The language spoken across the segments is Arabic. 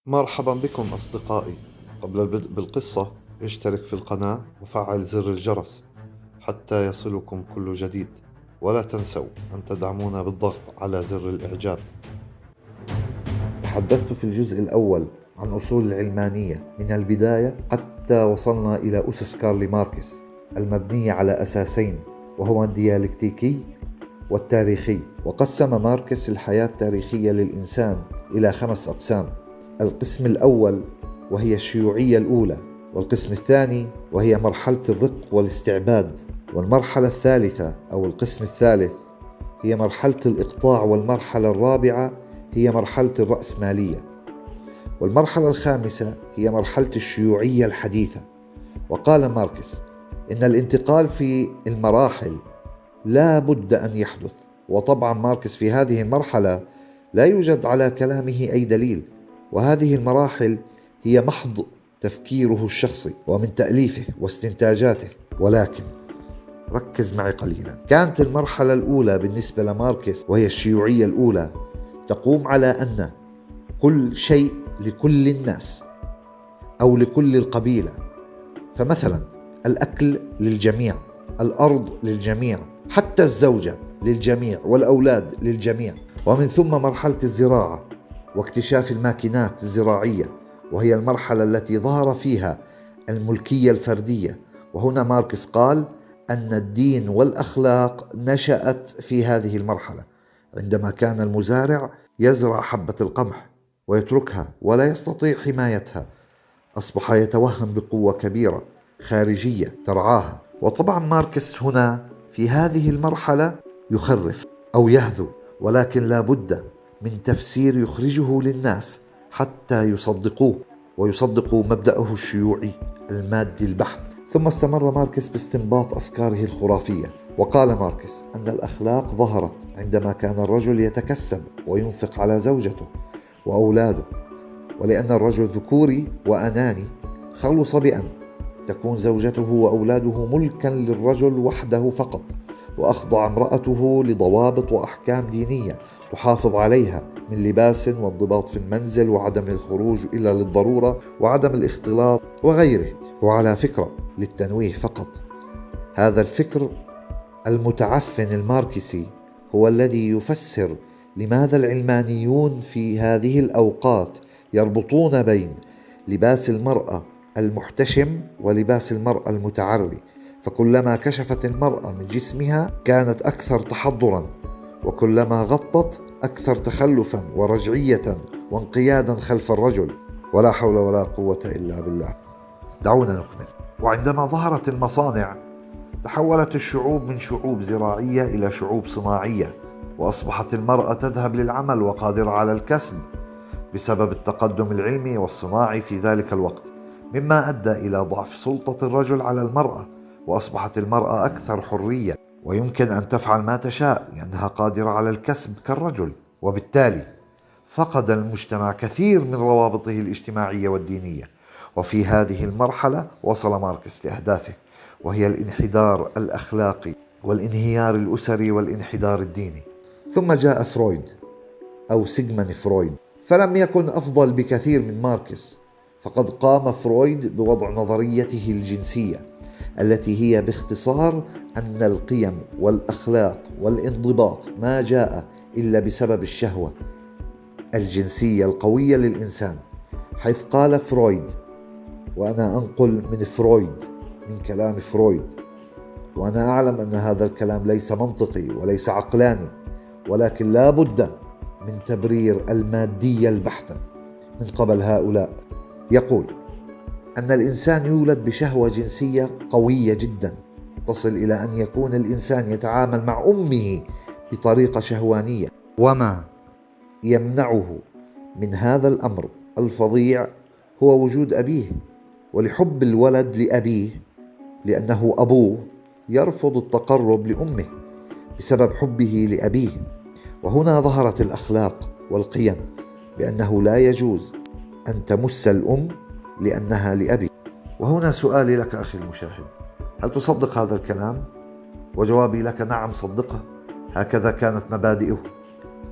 مرحبا بكم أصدقائي. قبل البدء بالقصة اشترك في القناة وفعل زر الجرس حتى يصلكم كل جديد، ولا تنسوا أن تدعمونا بالضغط على زر الإعجاب. تحدثت في الجزء الأول عن أصول العلمانية من البداية حتى وصلنا إلى أسس كارل ماركس المبنية على أساسين، وهما الديالكتيكي والتاريخي. وقسم ماركس الحياة التاريخية للإنسان إلى 5 أقسام: القسم الأول وهي الشيوعية الأولى، والقسم الثاني وهي مرحلة الرق والاستعباد، والمرحلة الثالثة أو القسم الثالث هي مرحلة الإقطاع، والمرحلة الرابعة هي مرحلة الرأسمالية، والمرحلة الخامسة هي مرحلة الشيوعية الحديثة. وقال ماركس إن الانتقال في المراحل لا بد أن يحدث، وطبعا ماركس في هذه المرحلة لا يوجد على كلامه أي دليل، وهذه المراحل هي محض تفكيره الشخصي ومن تأليفه واستنتاجاته. ولكن ركز معي قليلا. كانت المرحلة الأولى بالنسبة لماركس وهي الشيوعية الأولى تقوم على أن كل شيء لكل الناس أو لكل القبيلة، فمثلا الأكل للجميع، الأرض للجميع، حتى الزوجة للجميع، والأولاد للجميع. ومن ثم مرحلة الزراعة واكتشاف الماكينات الزراعية، وهي المرحلة التي ظهر فيها الملكية الفردية. وهنا ماركس قال أن الدين والأخلاق نشأت في هذه المرحلة، عندما كان المزارع يزرع حبة القمح ويتركها ولا يستطيع حمايتها، أصبح يتوهم بقوة كبيرة خارجية ترعاها. وطبعا ماركس هنا في هذه المرحلة يخرف أو يهذو، ولكن لا بد من تفسير يخرجه للناس حتى يصدقوه ويصدقوا مبدأه الشيوعي المادي البحت. ثم استمر ماركس باستنباط أفكاره الخرافية، وقال ماركس أن الأخلاق ظهرت عندما كان الرجل يتكسب وينفق على زوجته وأولاده، ولأن الرجل ذكوري وأناني خلص بأن تكون زوجته وأولاده ملكا للرجل وحده فقط، وأخضع امرأته لضوابط وأحكام دينية تحافظ عليها من لباس وانضباط في المنزل وعدم الخروج إلا للضرورة وعدم الاختلاط وغيره. وعلى فكرة للتنويه فقط، هذا الفكر المتعفن الماركسي هو الذي يفسر لماذا العلمانيون في هذه الأوقات يربطون بين لباس المرأة المحتشم ولباس المرأة المتعري، فكلما كشفت المرأة من جسمها كانت أكثر تحضرا، وكلما غطت أكثر تخلفا ورجعية وانقيادا خلف الرجل. ولا حول ولا قوة إلا بالله. دعونا نكمل. وعندما ظهرت المصانع تحولت الشعوب من شعوب زراعية إلى شعوب صناعية، وأصبحت المرأة تذهب للعمل وقادرة على الكسب بسبب التقدم العلمي والصناعي في ذلك الوقت، مما أدى إلى ضعف سلطة الرجل على المرأة، وأصبحت المرأة أكثر حرية ويمكن أن تفعل ما تشاء لأنها قادرة على الكسب كالرجل. وبالتالي فقد المجتمع كثير من روابطه الاجتماعية والدينية. وفي هذه المرحلة وصل ماركس لأهدافه، وهي الانحدار الأخلاقي والانهيار الأسري والانحدار الديني. ثم جاء فرويد أو سيغموند فرويد، فلم يكن أفضل بكثير من ماركس، فقد قام فرويد بوضع نظريته الجنسية التي هي باختصار أن القيم والأخلاق والانضباط ما جاء إلا بسبب الشهوة الجنسية القوية للإنسان، حيث قال فرويد، وأنا أنقل من فرويد من كلام فرويد، وأنا أعلم أن هذا الكلام ليس منطقي وليس عقلاني، ولكن لا بد من تبرير المادية البحتة من قبل هؤلاء. يقول أن الإنسان يولد بشهوة جنسية قوية جدا تصل إلى أن يكون الإنسان يتعامل مع أمه بطريقة شهوانية، وما يمنعه من هذا الأمر الفظيع هو وجود أبيه، ولحب الولد لأبيه لأنه أبوه يرفض التقرب لأمه بسبب حبه لأبيه. وهنا ظهرت الأخلاق والقيم بأنه لا يجوز أن تمس الأم لأنها لأبي. وهنا سؤالي لك أخي المشاهد، هل تصدق هذا الكلام؟ وجوابي لك نعم صدقه، هكذا كانت مبادئه،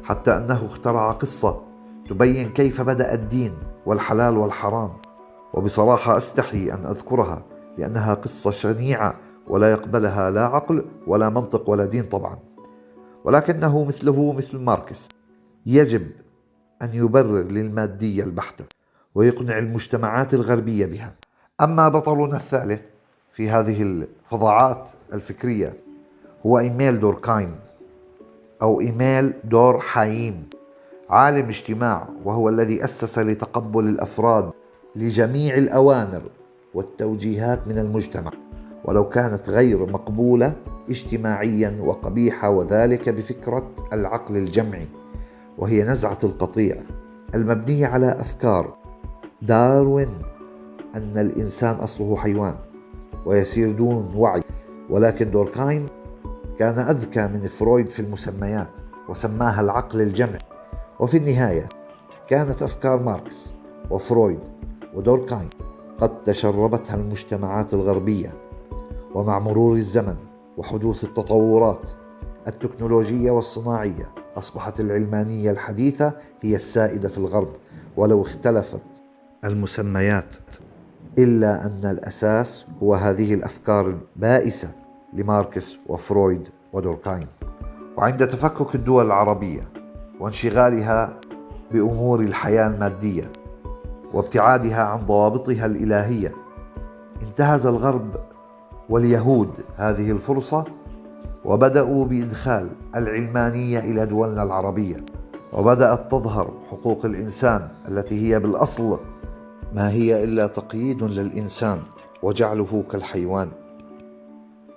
حتى أنه اخترع قصة تبين كيف بدأ الدين والحلال والحرام، وبصراحة أستحي أن أذكرها لأنها قصة شنيعة ولا يقبلها لا عقل ولا منطق ولا دين طبعا، ولكنه مثله مثل ماركس يجب أن يبرر للمادية البحتة ويقنع المجتمعات الغربية بها. أما بطلنا الثالث في هذه الفظاعات الفكرية هو إيميل دوركايم أو إيميل دورحايم، عالم اجتماع، وهو الذي أسس لتقبل الأفراد لجميع الأوامر والتوجيهات من المجتمع ولو كانت غير مقبولة اجتماعيا وقبيحة، وذلك بفكرة العقل الجمعي، وهي نزعة القطيع المبنية على أفكار داروين أن الإنسان أصله حيوان ويسير دون وعي. ولكن دوركايم كان أذكى من فرويد في المسميات وسماها العقل الجمعي. وفي النهاية كانت أفكار ماركس وفرويد ودوركايم قد تشربتها المجتمعات الغربية، ومع مرور الزمن وحدوث التطورات التكنولوجية والصناعية أصبحت العلمانية الحديثة هي السائدة في الغرب، ولو اختلفت المسميات، إلا أن الأساس هو هذه الأفكار البائسة لماركس وفرويد ودوركايم. وعند تفكك الدول العربية وانشغالها بأمور الحياة المادية وابتعادها عن ضوابطها الإلهية، انتهز الغرب واليهود هذه الفرصة وبدأوا بإدخال العلمانية إلى دولنا العربية، وبدأت تظهر حقوق الإنسان التي هي بالأصل ما هي إلا تقييد للإنسان وجعله كالحيوان.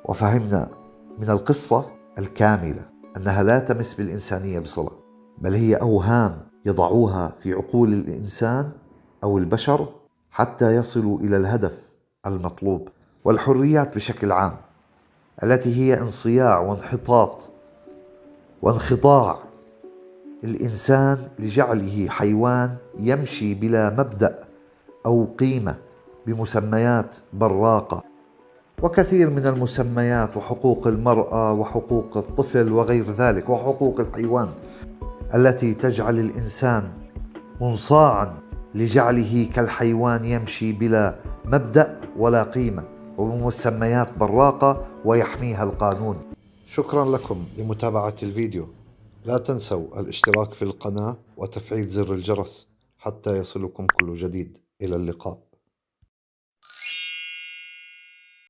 وفهمنا من القصة الكاملة أنها لا تمس بالإنسانية بصلة، بل هي أوهام يضعوها في عقول الإنسان أو البشر حتى يصلوا إلى الهدف المطلوب والحريات بشكل عام، التي هي انصياع وانحطاط وانخضاع الإنسان لجعله حيوان يمشي بلا مبدأ أو قيمة بمسميات براقة، وكثير من المسميات، وحقوق المرأة وحقوق الطفل وغير ذلك، وحقوق الحيوان التي تجعل الإنسان منصاعا لجعله كالحيوان يمشي بلا مبدأ ولا قيمة وبمسميات براقة ويحميها القانون. شكرا لكم لمتابعة الفيديو، لا تنسوا الاشتراك في القناة وتفعيل زر الجرس حتى يصلكم كل جديد. إلى اللقاء.